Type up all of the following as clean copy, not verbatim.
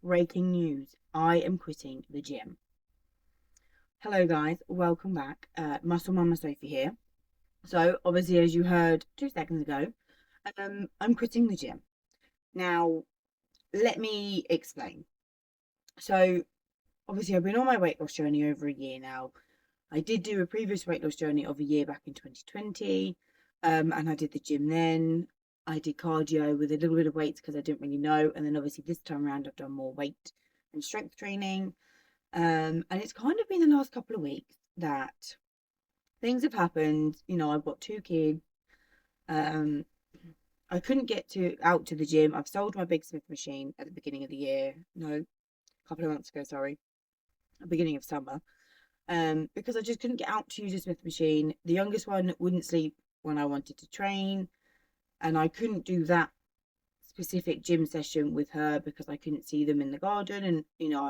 Breaking news. I am quitting the gym. Hello, guys. Welcome back. Muscle Mama Sophie here. So, obviously, as you heard 2 seconds ago, I'm quitting the gym. Now, let me explain. So, obviously, I've been on my weight loss journey over a year now. I did do a previous weight loss journey of a year back in 2020, and I did the gym then. I did cardio with a little bit of weights because I didn't really know. And then, obviously, this time around, I've done more weight and strength training. And it's kind of been the last couple of weeks that things have happened. I've got two kids. Um, I couldn't get out to the gym. I've sold my big Smith machine at the beginning of the year. No, a couple of months ago, sorry, beginning of summer. Because I just couldn't get out to use a Smith machine. The youngest one wouldn't sleep when I wanted to train, and I couldn't do that specific gym session with her because I couldn't see them in the garden. And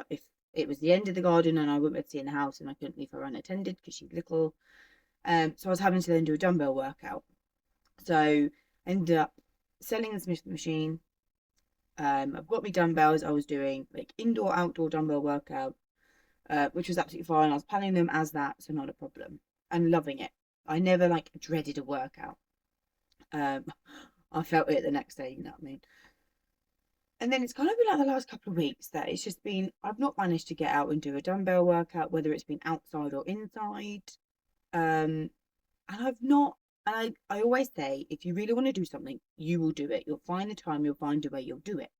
if it was the end of the garden and I wouldn't be able to see in the house, and I couldn't leave her unattended because she's little. So I was having to then do a dumbbell workout. So I ended up selling the Smith machine. I've got my dumbbells. I was doing like indoor, outdoor dumbbell workout, which was absolutely fine. I was planning them as that, so not a problem. And loving it. I never like dreaded a workout. Um, I felt it the next day. You know what I mean? And then it's kind of been like the last couple of weeks that it's just been, I've not managed to get out and do a dumbbell workout, whether it's been outside or inside. Um, and I've not, and I always say, if you really want to do something, you will do it. You'll find the time, you'll find a way, you'll do it.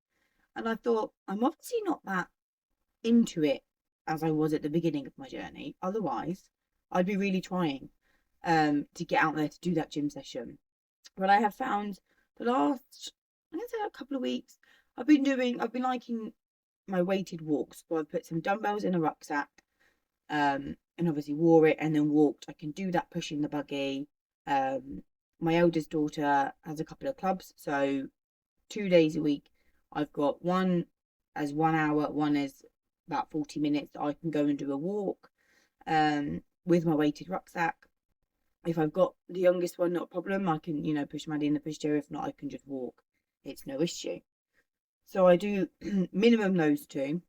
And I thought, I'm obviously not that into it as I was at the beginning of my journey. Otherwise, I'd be really trying to get out there to do that gym session. But I have found the last, I'm gonna say a couple of weeks, I've been liking my weighted walks. So I've put some dumbbells in a rucksack, and obviously wore it and then walked. I can do that pushing the buggy. Um, my eldest daughter has a couple of clubs, so 2 days a week I've got one as 1 hour, one is about 40 minutes that I can go and do a walk with my weighted rucksack. If I've got the youngest one, not a problem. I can, push Maddie in the pushchair. If not, I can just walk. It's no issue. So I do minimum those two.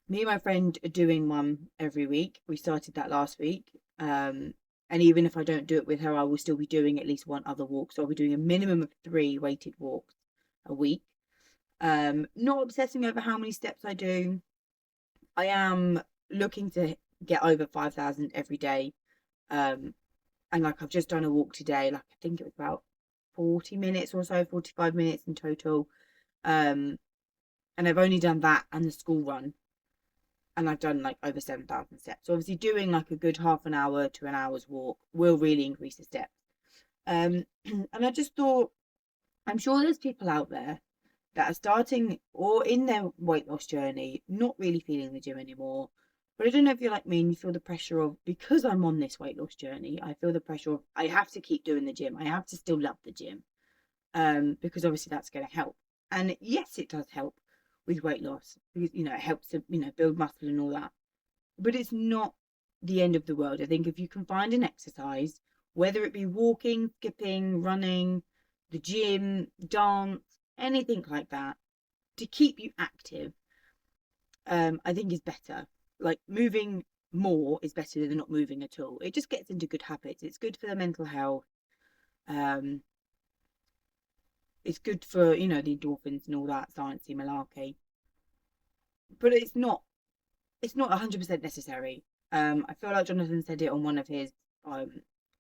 Me and my friend are doing one every week. We started that last week. And even if I don't do it with her, I will still be doing at least one other walk. So I'll be doing a minimum of 3 weighted walks a week. Not obsessing over how many steps I do. I am looking to get over 5,000 every day. Um, and like I've just done a walk today. Like I think it was about 40 minutes or so, 45 minutes in total. Um, and I've only done that and the school run, and I've done like over 7,000 steps. So obviously doing like a good half an hour to an hour's walk will really increase the steps. And I just thought, I'm sure there's people out there that are starting or in their weight loss journey, not really feeling the gym anymore. But I don't know if you're like me and you feel the pressure of, because I'm on this weight loss journey, I feel the pressure of, I have to keep doing the gym. I have to still love the gym. Because obviously that's going to help. And yes, it does help with weight loss because, it helps to, build muscle and all that. But it's not the end of the world. I think if you can find an exercise, whether it be walking, skipping, running, the gym, dance, anything like that, to keep you active, I think is better. Like moving more is better than not moving at all. It just gets into good habits. It's good for the mental health. Um, it's good for, the endorphins and all that sciencey malarkey. But it's not 100% necessary. I feel like Jonathan said it on one of his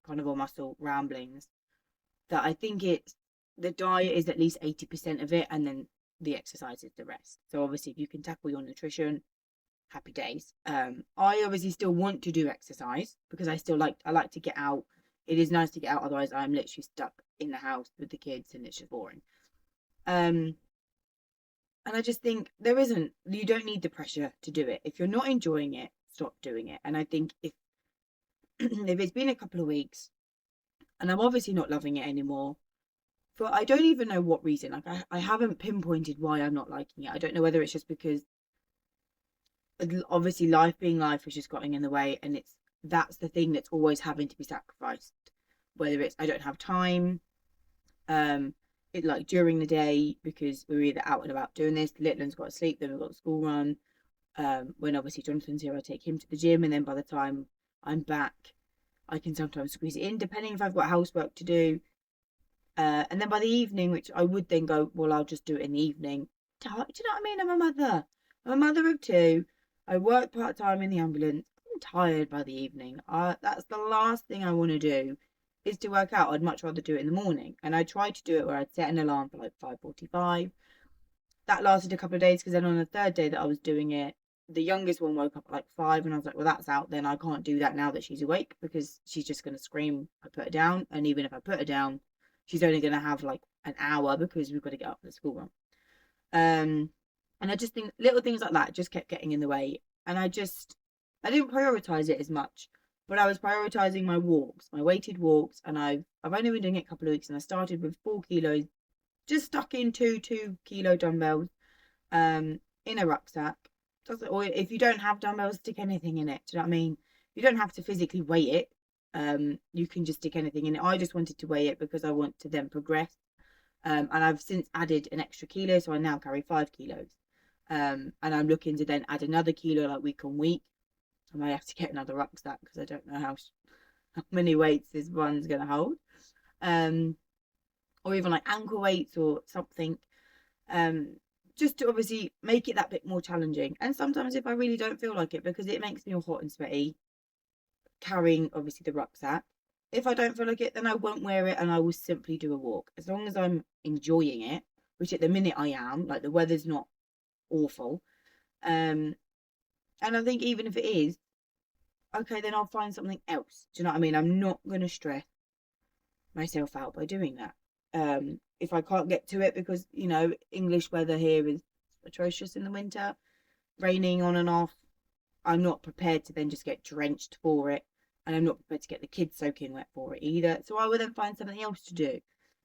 carnivore muscle ramblings, that I think it's the diet is at least 80% of it, and then the exercise is the rest. So obviously if you can tackle your nutrition, happy days. I obviously still want to do exercise because I like to get out. It is nice to get out, otherwise I'm literally stuck in the house with the kids and it's just boring. Um and I just think you don't need the pressure to do it. If you're not enjoying it, stop doing it. And I think if if it's been a couple of weeks and I'm obviously not loving it anymore, for I don't even know what reason. Like I haven't pinpointed why I'm not liking it. I don't know whether it's just because obviously life being life has just gotten in the way, and that's the thing that's always having to be sacrificed. Whether it's I don't have time, um, it like during the day because we're either out and about doing this. The little one's got to sleep, then we've got the school run. When obviously Jonathan's here, I take him to the gym, and then by the time I'm back, I can sometimes squeeze it in, depending if I've got housework to do. And then by the evening, which I would then go, well, I'll just do it in the evening. Do you know what I mean? I'm a mother. I'm a mother of two. I work part time in the ambulance. I'm tired by the evening. That's the last thing I want to do is to work out. I'd much rather do it in the morning. And I tried to do it where I'd set an alarm for like 5:45. That lasted a couple of days because then on the third day that I was doing it, the youngest one woke up at like 5, and I was like, well, that's out. Then I can't do that now that she's awake because she's just going to scream. I put her down. And even if I put her down, she's only going to have like an hour because we've got to get up for the school run. And I just think little things like that just kept getting in the way. And I didn't prioritize it as much, but I was prioritizing my walks, my weighted walks. And I've only been doing it a couple of weeks, and I started with 4 kilos, just stuck in 2 kilo dumbbells, in a rucksack. Or if you don't have dumbbells, stick anything in it. Do you know what I mean? You don't have to physically weigh it. You can just stick anything in it. I just wanted to weigh it because I want to then progress. And I've since added an extra kilo, so I now carry 5 kilos. And I'm looking to then add another kilo like week on week. I might have to get another rucksack because I don't know how many weights this one's going to hold. Or even like ankle weights or something. Just to obviously make it that bit more challenging. And sometimes if I really don't feel like it, because it makes me all hot and sweaty, carrying obviously the rucksack. If I don't feel like it, then I won't wear it and I will simply do a walk. As long as I'm enjoying it, which at the minute I am, like the weather's not awful. And I think even if it is, okay, then I'll find something else. Do you know what I mean? I'm not going to stress myself out by doing that. If I can't get to it because, English weather here is atrocious in the winter, raining on and off, I'm not prepared to then just get drenched for it. And I'm not prepared to get the kids soaking wet for it either. So I will then find something else to do.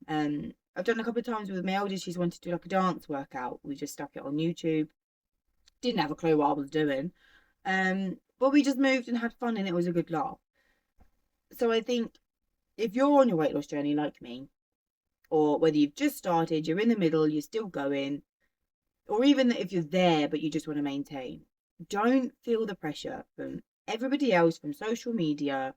I've done a couple of times with my eldest. She's wanted to do like a dance workout. We just stuck it on YouTube. Didn't have a clue what I was doing. But we just moved and had fun, and it was a good laugh. So I think if you're on your weight loss journey like me, or whether you've just started, you're in the middle, you're still going, or even if you're there but you just want to maintain, don't feel the pressure from everybody else, from social media,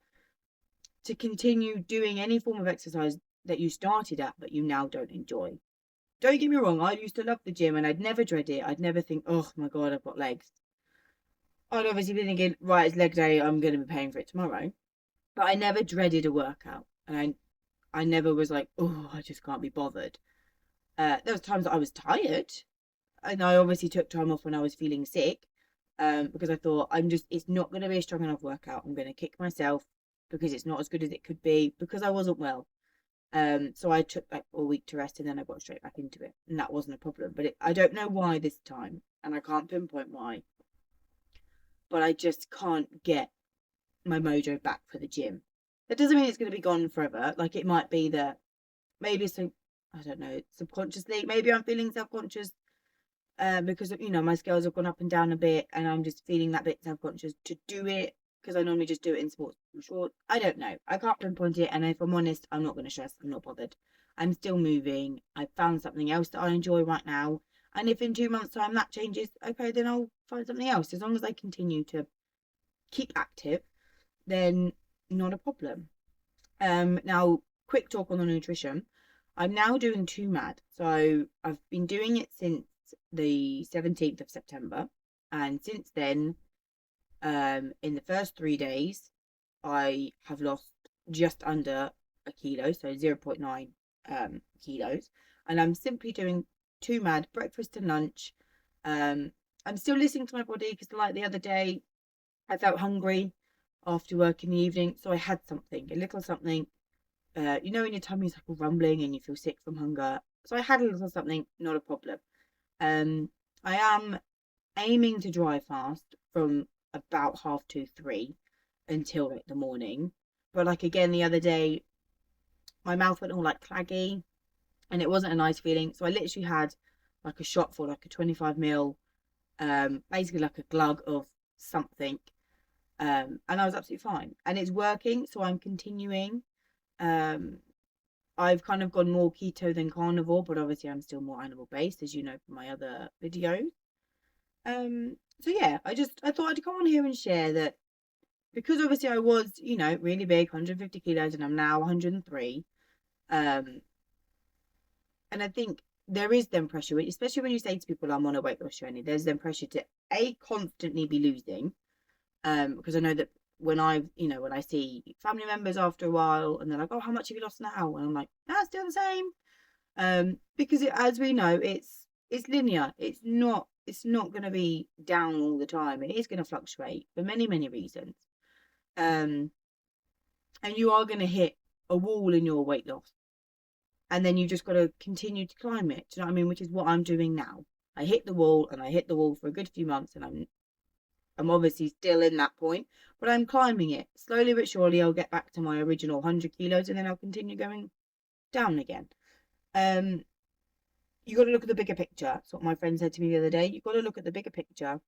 to continue doing any form of exercise that you started at but you now don't enjoy. Don't get me wrong, I used to love the gym and I'd never dread it. I'd never think, oh my God, I've got legs. I'd obviously be thinking, right, it's leg day, I'm going to be paying for it tomorrow. But I never dreaded a workout. And I never was like, oh, I just can't be bothered. There was times that I was tired. And I obviously took time off when I was feeling sick. Because I thought, it's not going to be a strong enough workout. I'm going to kick myself because it's not as good as it could be because I wasn't well. So I took like a week to rest and then I got straight back into it. And that wasn't a problem. But I don't know why this time. And I can't pinpoint why. But I just can't get my mojo back for the gym. That doesn't mean it's going to be gone forever. Like it might be that maybe I don't know, subconsciously, maybe I'm feeling self-conscious because my scales have gone up and down a bit and I'm just feeling that bit self-conscious to do it because I normally just do it in sports short. I don't know. I can't pinpoint it, and if I'm honest, I'm not going to stress. I'm not bothered. I'm still moving. I found something else that I enjoy right now. And if in 2 months' time that changes, okay, then I'll find something else. As long as I continue to keep active, then not a problem. Now, quick talk on the nutrition. I'm now doing 2MAD. So I've been doing it since the 17th of September. And since then, in the first 3 days, I have lost just under a kilo, so 0.9 kilos. And I'm simply doing 2MAD, breakfast and lunch. I'm still listening to my body because like the other day, I felt hungry after work in the evening. So I had something, a little something, when your tummy's like rumbling and you feel sick from hunger. So I had a little something, not a problem. I am aiming to drive fast from about 2:30 until like the morning. But like again, the other day, my mouth went all like claggy and it wasn't a nice feeling. So I literally had like a shot for like a 25 ml, basically like a glug of something. And I was absolutely fine. And it's working, so I'm continuing. I've kind of gone more keto than carnivore, but obviously I'm still more animal based, as you know from my other videos. So yeah, I thought I'd come on here and share that, because obviously I was, really big, 150 kilos, and I'm now 103. Um, and I think there is then pressure, especially when you say to people I'm on a weight loss journey, there's then pressure to constantly be losing. Because I know that when I see family members after a while and they're like, oh, how much have you lost now? And I'm like, that's still the same. Because as we know, it's linear. It's not going to be down all the time. It is going to fluctuate for many, many reasons. Um, and you are going to hit a wall in your weight loss, and then you just got to continue to climb it. Do you know what I mean? Which is what I'm doing now. I hit the wall, and I hit the wall for a good few months, and I'm obviously still in that point, but I'm climbing it slowly but surely. I'll get back to my original 100 kilos, and then I'll continue going down again. Um, you got to look at the bigger picture. That's what my friend said to me the other day. You've got to look at the bigger picture.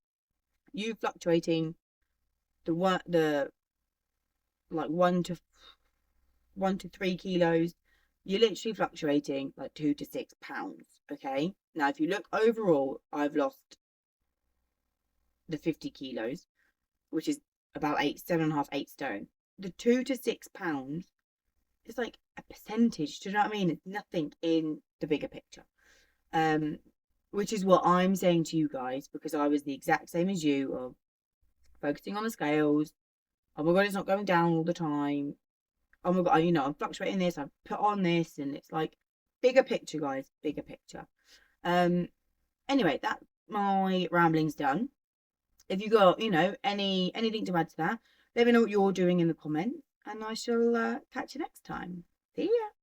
You fluctuating the like 1 to 3 kilos. You're literally fluctuating like 2 to 6 pounds. Okay. Now, if you look overall, I've lost the 50 kilos, which is about 7.5, 8 stone. The 2 to 6 pounds is like a percentage. Do you know what I mean? It's nothing in the bigger picture. Which is what I'm saying to you guys, because I was the exact same as you, of focusing on the scales. Oh my god, it's not going down all the time. Oh my god, I'm fluctuating this. I've put on this, and it's like bigger picture, guys, bigger picture. Anyway, that my rambling's done. If you got, anything to add to that, let me know what you're doing in the comments, and I shall catch you next time. See ya.